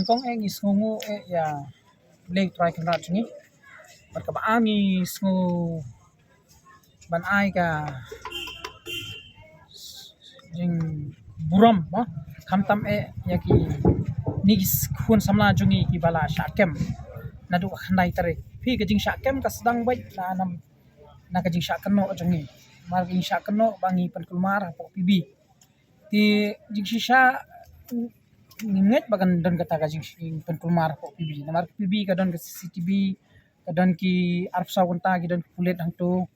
kong eng isngu ya blek try kan rat ni bat ka baangi sngu ban ai ka jing buram ba kam tam ya ki nigis khun samla jungi ki bala syakem nadu khandai tare phi ka jing syakem ka sedang bai na ka jing syakeno jungi mar jing syakeno bangi pan kulmar po pibi ti jing shisha nginget bagan don kata ka jing pan kulmar po pibi namar pibi ka don ka CCTV ka don ki arpsa wonta ki don kulet hangto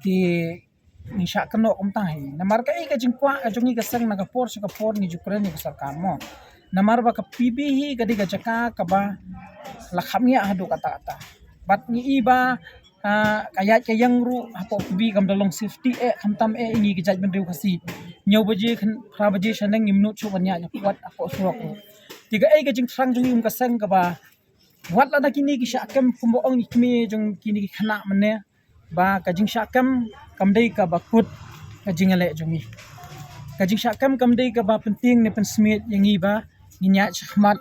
ti ni syakeno kum tahi namar ka ka jing kwa ka jungi ka sang na ka por ni jukren ni sarkar mo namar ba ka pibi hi gadi ga jaka ka ba lakhamnya hadu kata bat ni iba kayat ke yang ru hapo pibi kam dalong safety khamtam ingi ke jaj benriu khasi nyau baje khra baje sanang nimnu chu banya nya kuat apo surok tiga ka jing thrang jung ka sang ka ba wat la kini ki syakam kumbo ong ikme jung kini ki khana mane ba ka jing syakam kam dei ka bakut ka jing ale jungi ka jing syakam kam dei ka ba penting ne pensmit yang iba ninya chkhmat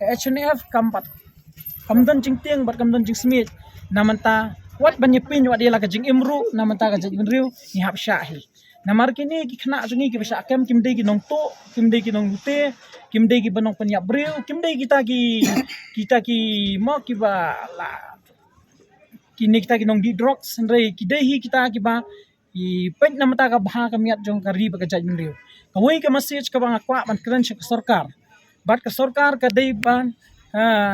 HNF kampat kamdan jing tiang bat kamdan jing smit namanta wat banyepin wat dia la ka jing imru namanta ka jing benriu ni hap syahi namar kini ki khna jungi ki basa kem kim dei ki nong to kim dei ki nong te kim dei ki banong panyap breu kim dei kita ki mo ki ba la kini kita ki nong di drugs andre ki dei hi kita ki ba i pet namata ka bha ka miat jong ka ri ba ka jaj benriu kawai ka message ka bang akwa man kran sa sarkar bat ka sarkar ka dei ban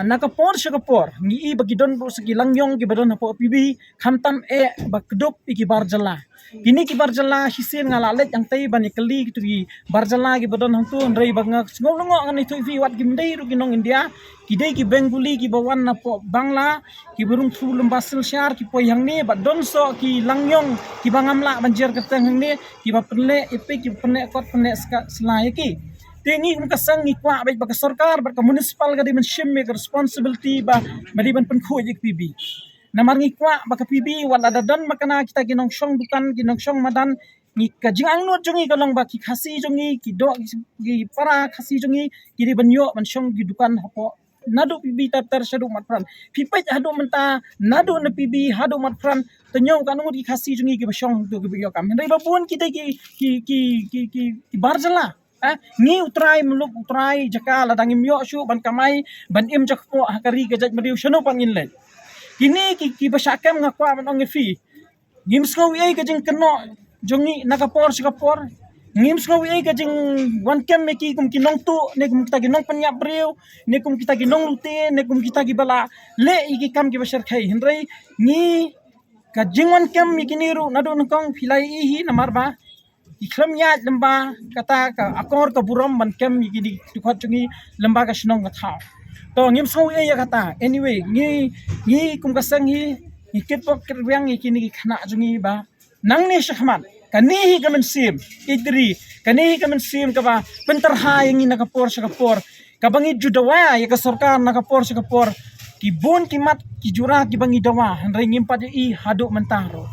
nakapor siya kapor ngi bagi don bro segi langyong ki badon hapo pibi khamtam bakdup iki barjala kini ki barjala hisin ngala let yang tai bani kali gitu ki barjala ki badon hangtu rei banga ngolongo ngani tu vi wat gimdei ru ki nong India kidei ki benguli ki bawan napo bangla ki burung thu lembasil syar ki poyang ni badon so ki langyong ki bangamla banjir keteng ni ki bapenle ipe ki pene kot pene selai ki tingi kum kasang ni kwa baik baka sarkar baka municipal ga di men shim responsibility ba madi ban pen khu ik PB namar ni kwa baka PB wala dadan makana kita ginong shong dukan ginong shong madan ni ka jingang no jongi kalong ba ki khasi jongi ki do ki para khasi jongi ki di banyo man shong gi dukan hapo nadu PB tar shadu matpran pipet hadu menta nadu na PB hadu matpran tanyo kanu ki khasi jongi ki bashong tu ki biyo kam ndai babun kita ki barjala ni utrai muluk utrai jaka ladang imyo shu ban kamai ban im jakpo hakari gajaj madiu shano pangin le kini ki basakam ngakwa man ong fi ngim sko wi ka jing keno jongi nakapor sikapor ngim sko wi ka jing wan kem me ki kum kinong tu ne kum kita ginong panyap breu ne kum kita ginong lute ne kum kita gibala le iki kam ki basar khai hendrai ni ka jing wan kem mi kiniru nadu nokong filai hi namar ba iklamnya lemba kata ka akor ka buram ban kem gini tukhat chungi lemba ka shnong ka tha to ngim sau ya kata anyway ni kum ka sang hi ikit pok kriang ikini ki khana chungi ba nang ne shahman kani hi kamen sim idri kani hi kamen sim ka ba pentar ha yang ina ka por sa ka por ka bangi judawa ya ka sarkar na ka por sa ka por ki bon ki mat ki jura ki bangi dawa handrai ngim pat i hadu mentaro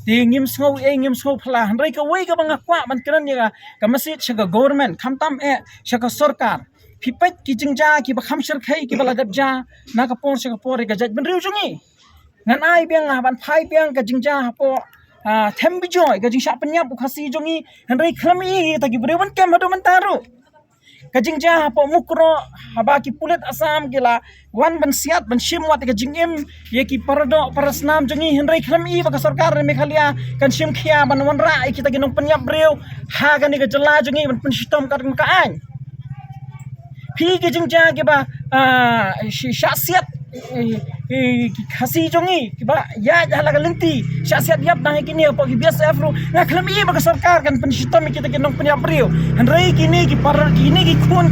ngim snow phla handrai ka wei ka banga kwa man kran ya ka masjid shaga government khamtam shaga sarkar phipet ki jingja ki ba khamshar khai ki bala dabja na ka por shaga por ga jaj benriu jungi ngan ai biang ban phai biang ka jingja hapo thembi joy ga jingsha panya bu khasi jungi handrai khlami ta ki brewan kem hadu man taru kajing ja hapo mukro haba ki pulet asam gila wan ban siat ban shimwat ka jingim ye ki parado parasnam jungi hendrai khlami baka sarkar mekhalia kan shim khia ban wanra kita ginong penyap breu ha kan ni ka jala jungi ban pensistom ka an phi ki jing ja ke ba syasiat khasi jongi kiba ya jala ka lenti syasiat yap nang kini apa ki biasa afro na khlami baka sarkar kan pensistom kita ginong penyap breu hendrai kini ki par kini ki khun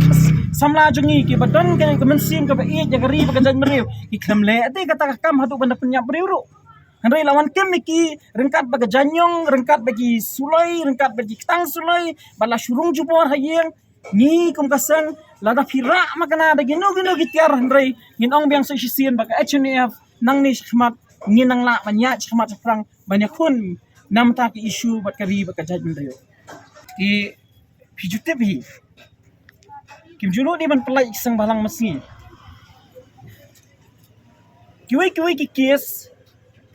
samla jongi ki badon kan kemensim ka ba i jagari baka jan meriu ki khamle ate kata kam hatu banda penyap breu ro hendrai lawan kem ki rengkat baka janyong rengkat bagi sulai rengkat bagi tang sulai bala surung jupor hayeng ni kum kasang lada phira makana da gino gitiar hendrai nginong biang sa sisien baka HNF nang ni khmat ni nang la banya khmat prang banyak kun namta ki isu bat kari baka jaj meriu ki pijute bi kim julo ni ban pelai sang balang masi kiwi ki kes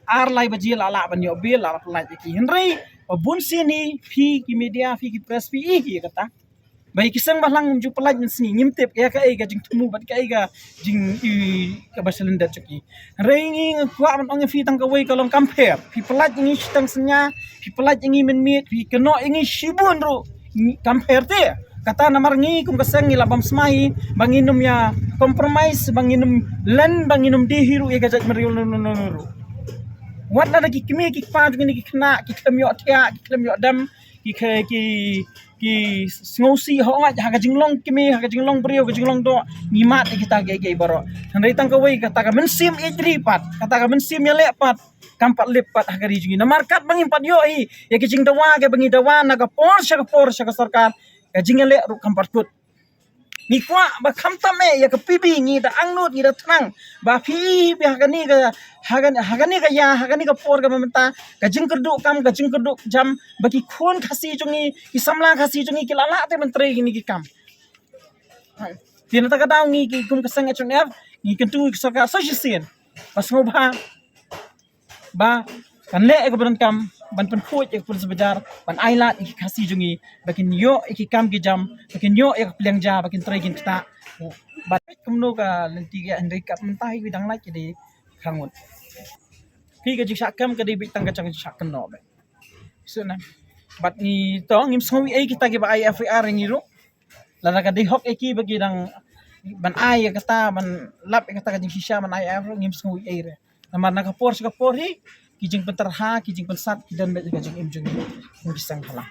ar lai baji la ban yo bil la lai ki henry bun sini fi ki media fi ki press fi ki kata bai kisang bahlang ju pelaj sini ngimtep ya ka ga jing tumu bat ka ga jing i ka basalan da chaki rengi kwa man ong fi tang ka wei kalong compare fi pelaj ngi stang senya fi pelaj ngi men mit fi keno ngi shibun ro compare te kata namar ngi kum kasang ngi labam smai banginum ya compromise banginum len banginum di hiru ya ga jat meriul no wat la ki kimi ki pa ni ki kna ki klemyo tia ki klemyo dam ki ngosi ho nga ha ka jinglong kimi ha ka jinglong brio ka jinglong do ngimat kita ge baro handai tang kawai kata ka mensim idri pat kata ka mensim ya lepat kampat lepat ha gari jingi na markat bangin pat yo i ya ki jing dawa ke bangi dawa na ka por sha ka sarkar ka jingale ru kampat put ni kwa ba khamtam ya ka pibi ngi da angnut ngi da tnang ba phi bi hagani ka ya hagani ka por ka mamta ka jing keduk jam bagi khon khasi chungi ki samla khasi chungi ki lala te menteri ni ki kam tin ta ka daw ngi ki kum ka sang HNF ngi kentu ki sarkar sa sien pas ngoba ba kan le ek beran kam ban pen khoj ek pun sebejar ban ailat ik khasi jungi bakin yo ik kam ki jam bakin yo ek pleng ja bakin tregin kita bat kumno ka lenti ga andai kat mentai bidang lai jadi khangun pi ka jik sakam ka di bitang ka chang sakkan no be so na bat ni to ngim soi ai kita ke ba IFR ngi ro lana ka di hok eki bagi dang ban ai kata ban lap kata ka jing shisha ban IFR ngim soi ai re namar na ka por hi kijing penterha kijing pensat dan be ka jing im jung ngi sang phala